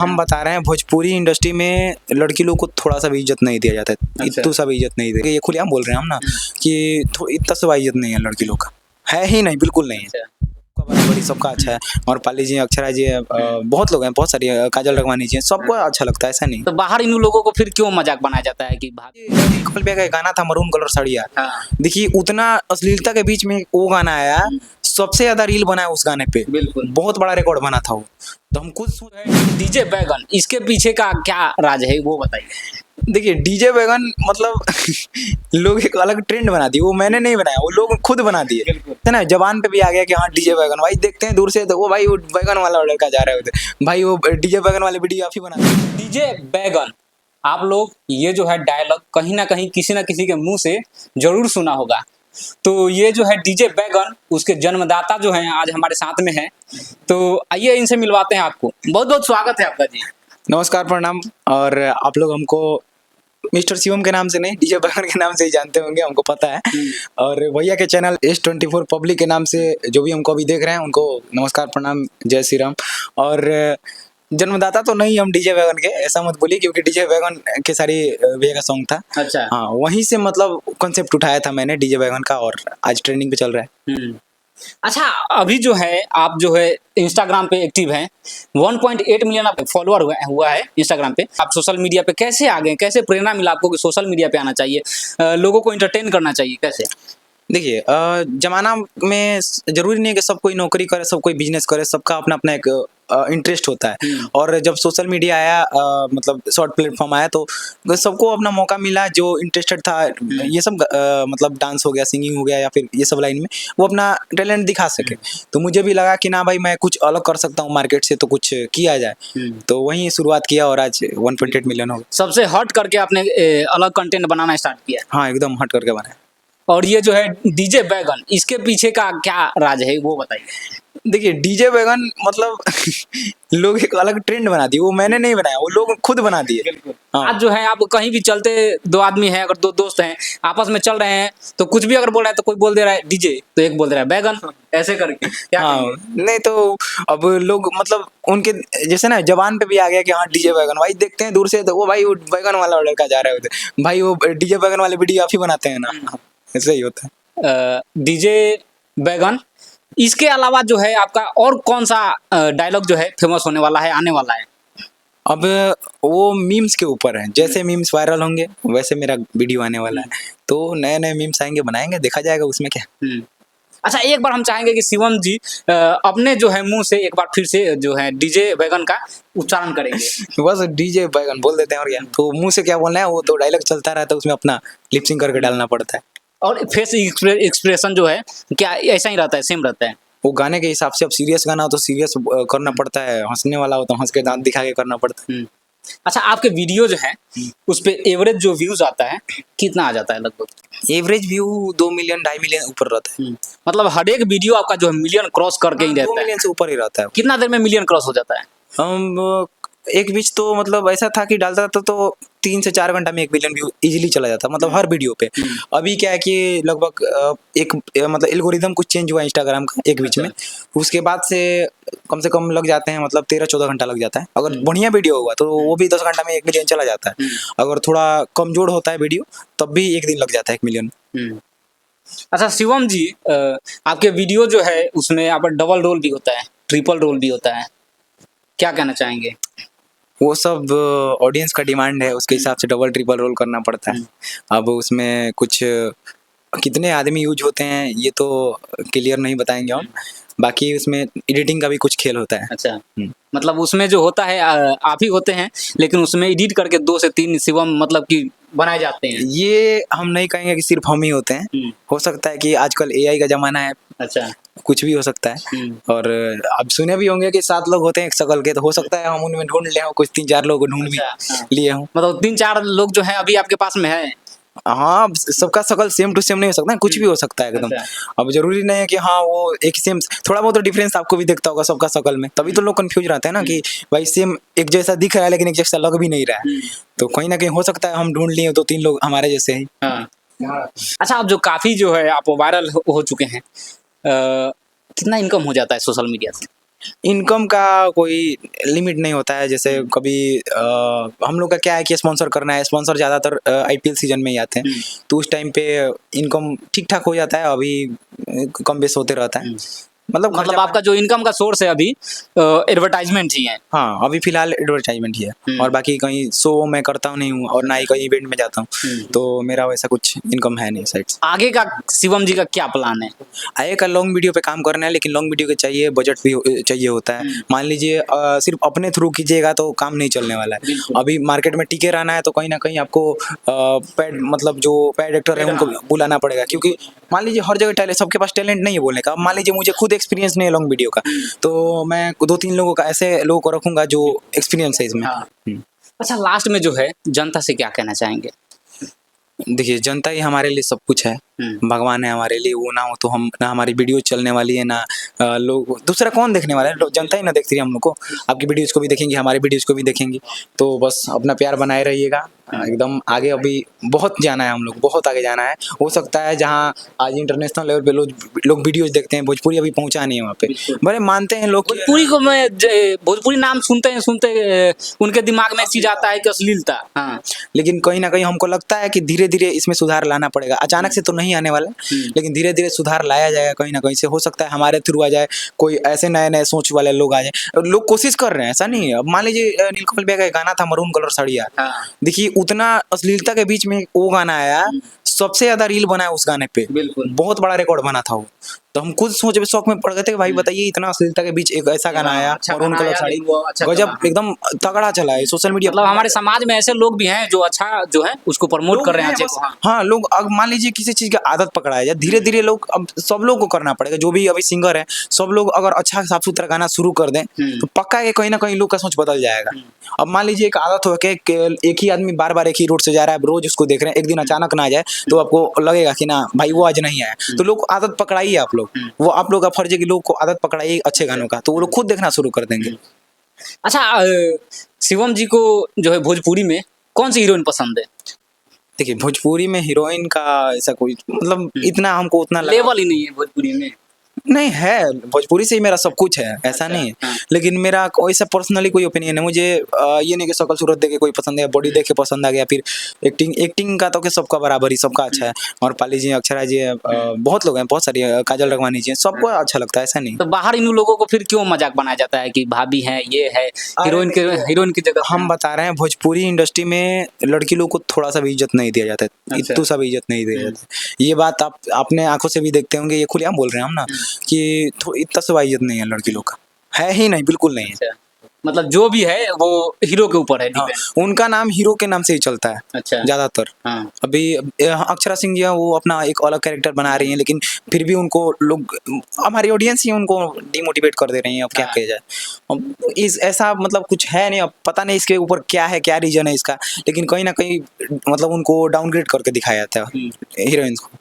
हम बता रहे हैं भोजपुरी इंडस्ट्री में लड़की लोग को थोड़ा सा भी इज्जत नहीं दिया जाता है। अच्छा। इतना सा भी इज्जत नहीं दे, ये खुलेआम बोल रहे हैं हम ना कि इतना सा भी इज्जत नहीं है लड़की लोग का, है ही नहीं, बिल्कुल नहीं है। सबका बराबरी, सबका अच्छा है। और पाली जी, अक्षरा जी, बहुत लोग हैं, बहुत सारी, काजल रघवानी जी हैं, सबको अच्छा लगता है, ऐसा नहीं। तो बाहर इन लोगों को फिर क्यों मजाक बनाया जाता है कि कपिल भैया का एक गाना था मरून कलर साड़िया, हाँ। देखिए उतना अश्लीलता के बीच में वो गाना आया, सबसे ज्यादा रील बना है उस गाने पे, बिल्कुल। बहुत बड़ा रिकॉर्ड बना था वो। तो हम खुद डीजे बैगन, इसके पीछे का क्या राज है वो बताइए। देखिए डीजे बैगन मतलब लोग एक अलग ट्रेंड बना दिए, वो मैंने नहीं बनाया, वो लोग खुद बना दिए है ना। जबान पे भी आ गया कि हाँ डीजे बैगन, भाई देखते हैं दूर से तो वो भाई वो बैगन वाला लड़का जा रहा है उधर, भाई वो डीजे बैगन वाले वीडियो आप ही बना दिए। डीजे बैगन, आप लोग ये जो है डायलॉग कहीं ना कहीं किसी ना किसी के मुंह से जरूर सुना होगा। तो ये जो है डीजे बैगन, उसके जन्मदाता जो हैं आज हमारे साथ में हैं। तो आइए इनसे मिलवाते हैं आपको। बहुत बहुत स्वागत है आपका जी। नमस्कार, प्रणाम। और आप लोग हमको मिस्टर शिवम के नाम से नहीं, डीजे बैगन के नाम से ही जानते होंगे, हमको पता है। और भैया के चैनल S24 पब्लिक के नाम से जो भी हमको अभी देख रहे हैं उनको नमस्कार, प्रणाम, जय श्री राम। और जन्मदाता तो नहीं हम डीजे बैगन के, ऐसा मत बोलिए, क्योंकि डीजे बैगन के सारी भैया का सॉन्ग था। अच्छा। हाँ, वहीं से मतलब कॉन्सेप्ट उठाया था मैंने डीजे बैगन का, और आज ट्रेंडिंग पे चल रहा है। अच्छा, अभी जो है आप जो है इंस्टाग्राम पे एक्टिव हैं, 1.8 मिलियन आप फॉलोअर हुआ है इंस्टाग्राम पे। आप सोशल मीडिया पे कैसे आ गए, कैसे प्रेरणा मिला आपको कि सोशल मीडिया पे आना चाहिए, लोगों को एंटरटेन करना चाहिए, कैसे? देखिए जमाना में जरूरी नहीं है कि सब कोई नौकरी करे, सब कोई बिजनेस करे, सबका अपना अपना एक इंटरेस्ट होता है। और जब सोशल मीडिया आया, मतलब शॉर्ट प्लेटफॉर्म आया, तो सबको अपना मौका मिला, जो इंटरेस्टेड था ये सब, मतलब डांस हो गया, सिंगिंग हो गया, या फिर ये सब लाइन में वो अपना टैलेंट दिखा सके। तो मुझे भी लगा कि ना भाई मैं कुछ अलग कर सकता हूँ मार्केट से, तो कुछ किया जाए। तो वहीं शुरुआत किया और आज 1.8 मिलियन हो गया। सबसे हट करके आपने अलग कंटेंट बनाना स्टार्ट किया। हाँ, एकदम हट करके बनाया। और ये जो है डीजे बैगन, इसके पीछे का क्या राज है वो बताइए। देखिए डीजे बैगन मतलब लोग एक अलग ट्रेंड बना दिए, वो मैंने नहीं बनाया, वो लोग खुद बना दिए। हाँ। आज जो है आप कहीं भी चलते, दो आदमी हैं, अगर दो दोस्त हैं आपस में चल रहे हैं, तो कुछ भी अगर बोल रहा है तो कोई बोल दे रहा है डीजे, तो एक बोल दे रहा है बैगन, ऐसे करके क्या हाँ, कहेंगे? नहीं तो अब लोग मतलब उनके जैसे ना जबान पे भी आ गया कि हाँ डीजे बैगन, भाई देखते हैं दूर से तो वो भाई वो बैगन वाला लड़का जा रहा है उधर, भाई वो डीजे बैगन वाले वीडियो आप ही बनाते हैं ना, ऐसे ही होता है। डीजे बैगन, इसके अलावा जो है आपका और कौन सा डायलॉग जो है फेमस होने वाला है, आने वाला है? अब वो मीम्स के ऊपर है, जैसे मीम्स वायरल होंगे वैसे मेरा वीडियो आने वाला है। तो नए नए मीम्स आएंगे, बनाएंगे, देखा जाएगा उसमें क्या। अच्छा, एक बार हम चाहेंगे कि शिवम जी अपने जो है मुंह से एक बार फिर से जो है डीजे बैगन का उच्चारण करेंगे। बस डीजे बैगन बोल देते हैं, और क्या, तो मुंह से क्या बोलना है, वो तो डायलॉग चलता रहता है, उसमें अपना लिपसिंग करके डालना पड़ता है। और फेस एक्सप्रेशन जो है क्या ऐसा ही रहता है, सेम रहता है? वो गाने के हिसाब से, अब सीरियस गाना हो तो सीरियस करना पड़ता है, हंसने वाला हो तो हंस के दांत दिखा के करना पड़ता है। अच्छा, आपके वीडियो जो है उस पे एवरेज जो व्यूज आता है कितना आ जाता है लगभग? एवरेज व्यू 2 मिलियन 2.5 मिलियन ऊपर रहता है। मतलब हर एक वीडियो आपका जो है मिलियन क्रॉस करके ही 2 रहता है? मिलियन से ऊपर ही रहता है। कितना देर में मिलियन क्रॉस हो जाता है? हम एक बीच तो मतलब ऐसा था कि डालता था तो 3 से 4 घंटा में 1 मिलियन व्यू इजीली चला जाता, मतलब हर वीडियो पे। अभी क्या है कि लगभग एक मतलब एल्गोरिदम कुछ चेंज हुआ इंस्टाग्राम का एक बीच में, उसके बाद से कम लग जाते हैं, मतलब 13-14 घंटा लग जाता है। अगर बढ़िया वीडियो होगा तो वो भी 10 घंटा में 1 मिलियन चला जाता है। अगर थोड़ा कमजोर होता है वीडियो तब भी 1 दिन लग जाता है 1 मिलियन। अच्छा शिवम जी, आपके वीडियो जो है उसमें आप डबल रोल भी होता है, ट्रिपल रोल भी होता है, क्या कहना चाहेंगे? वो सब ऑडियंस का डिमांड है, उसके हिसाब से डबल ट्रिपल रोल करना पड़ता है। अब उसमें कुछ कितने आदमी यूज होते हैं ये तो क्लियर नहीं बताएंगे हम, बाकी उसमें एडिटिंग का भी कुछ खेल होता है। अच्छा, मतलब उसमें जो होता है आप ही होते हैं, लेकिन उसमें एडिट करके 2 से 3 शिवम मतलब कि बनाए जाते हैं। ये हम नहीं कहेंगे कि सिर्फ हम ही होते हैं, हो सकता है कि आजकल AI का जमाना है। अच्छा, कुछ भी हो सकता है। और आप सुने भी होंगे कि 7 लोग होते हैं एक शकल के, तो हो सकता है हम उनमें ढूंढ ले हो, कुछ 3-4 लोग ढूंढ भी लिए हों। मतलब 3-4 लोग जो हैं अभी आपके पास में है? हाँ, सबका शकल सेम टू सेम नहीं हो सकता, कुछ भी हो सकता है एकदम। अब जरूरी नहीं है कि हाँ वो एक सेम, थोड़ा बहुत तो डिफरेंस आपको भी दिखता होगा सबका शकल में, तभी तो लोग कंफ्यूज रहते हैं ना कि भाई सेम एक जैसा दिख रहा है लेकिन एक जैसा लग भी नहीं रहा है। तो कहीं ना कहीं हो सकता है हम ढूंढ लिए 2-3 लोग हमारे जैसे ही। अच्छा, अब जो काफी जो है आप वायरल हो चुके हैं, कितना इनकम हो जाता है सोशल मीडिया से? इनकम का कोई लिमिट नहीं होता है। जैसे कभी हम लोग का क्या है कि स्पॉन्सर करना है, स्पॉन्सर ज़्यादातर आईपीएल सीजन में ही आते हैं, तो उस टाइम पे इनकम ठीक ठाक हो जाता है। अभी कम बेस होते रहता है। मतलब मतलब आपका जो इनकम का सोर्स है अभी एडवर्टाइजमेंट ही है। हाँ, अभी फिलहाल एडवर्टाइजमेंट ही है। और बाकी कहीं शो मैं करता नहीं हूँ और ना ही कहीं इवेंट में जाता हूँ, तो मेरा वैसा कुछ इनकम है नहीं साइड से। आगे का शिवम जी का क्या प्लान है? आगे का लॉन्ग वीडियो पे काम करना है, लेकिन लॉन्ग वीडियो के चाहिए बजट भी चाहिए होता है। मान लीजिए सिर्फ अपने थ्रू कीजिएगा तो काम नहीं चलने वाला है। अभी मार्केट में टिके रहना है तो कहीं ना कहीं आपको पैड मतलब जो पैड एक्टर है उनको बुलाना पड़ेगा, क्योंकि मान लीजिए हर जगह टैलेंट, सबके पास टैलेंट नहीं है बोलने का। मान लीजिए मुझे खुद एक्सपीरियंस नहीं है लॉन्ग वीडियो का, तो मैं 2-3 लोगों का ऐसे लोगों को रखूंगा जो एक्सपीरियंस है इसमें। अच्छा, लास्ट में जो है जनता से क्या कहना चाहेंगे? देखिए, जनता ही हमारे लिए सब कुछ है। भगवान है हमारे लिए, वो ना हो तो हम ना हमारी वीडियो चलने वाली है, ना लोग दूसरा कौन देखने वाला है। जनता ही ना देखती है हम लोग को। आपकी वीडियोज़ को भी देखेंगी, हमारी वीडियोज़ को भी देखेंगी। तो बस अपना प्यार बनाए रहिएगा। एकदम आगे अभी बहुत जाना है, हम लोग बहुत आगे जाना है। हो सकता है जहाँ आज इंटरनेशनल लेवल पे लोग वीडियोज़ देखते हैं, भोजपुरी अभी पहुँचा नहीं है वहाँ पे। बड़े मानते हैं लोग भोजपुरी को भोजपुरी नाम सुनते उनके दिमाग में एक चीज आता है कि अश्लीलता। हाँ, लेकिन कहीं ना कहीं हमको लगता है कि धीरे धीरे इसमें सुधार लाना पड़ेगा। अचानक से तो नहीं आने वाला, लेकिन धीरे धीरे सुधार लाया जाएगा कहीं ना कहीं से। हो सकता है हमारे थ्रू आ जाए, कोई ऐसे नए नए सोच वाले लोग आ जाए। लोग कोशिश कर रहे हैं, ऐसा नहीं है। अब मान लीजिए नीलकमल भैया का एक गाना था मरून कलर साड़िया, देखिए उतना अश्लीलता के बीच में वो गाना आया, सबसे ज्यादा रील बना है उस गाने पे, बिल्कुल बहुत बड़ा रिकॉर्ड बना था वो। तो हम खुद सोच शौक में पड़ गए थे कि भाई बताइए, इतना अश्लीलता के बीच एक ऐसा गाना आया, मरून कलर साड़ी, गजब एकदम तगड़ा चला है सोशल मीडिया। मतलब हमारे समाज में ऐसे लोग भी हैं जो अच्छा जो है उसको प्रमोट कर रहे हैं। हाँ, लोग अब मान लीजिए किसी चीज की आदत पकड़ाया जाए, धीरे धीरे लोग, अब सब लोग को करना पड़ेगा। जो भी अभी सिंगर है, सब लोग अगर अच्छा साफ सुथरा गाना शुरू कर दें तो पक्का है कहीं ना कहीं लोग का सोच बदल जाएगा। अब मान लीजिए एक आदत हो कि एक ही आदमी बार बार एक ही रोड से जा रहा है, रोज उसको देख रहे हैं, एक दिन अचानक ना आ जाए तो आपको लगेगा कि ना भाई वो आज नहीं आया। तो लोग आदत पकड़ाइए, आप लोग, वो आप लोग का फर्ज है कि लोग को आदत पकड़ाइए अच्छे गानों का, तो वो लोग खुद देखना शुरू कर देंगे। अच्छा, शिवम जी को जो है भोजपुरी में कौन सी हीरोइन पसंद है? देखिए, भोजपुरी में हीरोइन का ऐसा कोई मतलब इतना हमको उतना लेवल ही नहीं है भोजपुरी में। नहीं है, भोजपुरी से ही मेरा सब कुछ है, ऐसा नहीं है। लेकिन मेरा वैसा पर्सनली कोई ओपिनियन है। मुझे ये नहीं कि शक्ल सूरत देख के कोई पसंद है, बॉडी देख के पसंद आ गया, फिर एक्टिंग का तो कि सबका बराबर ही, सबका अच्छा है। और पाली जी, अक्षरा जी, बहुत लोग हैं, बहुत सारी, काजल रघवानी जी, सबको अच्छा लगता है, ऐसा नहीं। तो बाहर इन लोगों को फिर क्यों मजाक बनाया जाता है कि भाभी है, ये है, हीरोइन की जगह? हम बता रहे हैं, भोजपुरी इंडस्ट्री में लड़की लोग को थोड़ा सा भी इज्जत नहीं दिया जाता है, इतना सा भी इज्जत नहीं दिया जाता है। ये बात आप अपने आंखों से भी देखते होंगे, ये खुलेआम बोल रहे हैं हम ना, कि इतना सा इज्जत नहीं है लड़की लोग का, है ही नहीं, बिल्कुल नहीं है। मतलब जो भी है वो हीरो के ऊपर है। हाँ, उनका नाम हीरो के नाम से ही चलता है। अच्छा, ज्यादातर। हाँ। अभी अक्षरा सिंह जी है, वो अपना एक अलग कैरेक्टर बना रही हैं, लेकिन फिर भी उनको लोग, हमारी ऑडियंस ही उनको डिमोटिवेट कर दे रही है। अब क्या किया जाए, इस ऐसा मतलब कुछ है नहीं। अब पता नहीं इसके ऊपर क्या है, क्या रीजन है इसका, लेकिन कहीं ना कहीं मतलब उनको डाउनग्रेड करके दिखाया जाता है हीरोइंस को।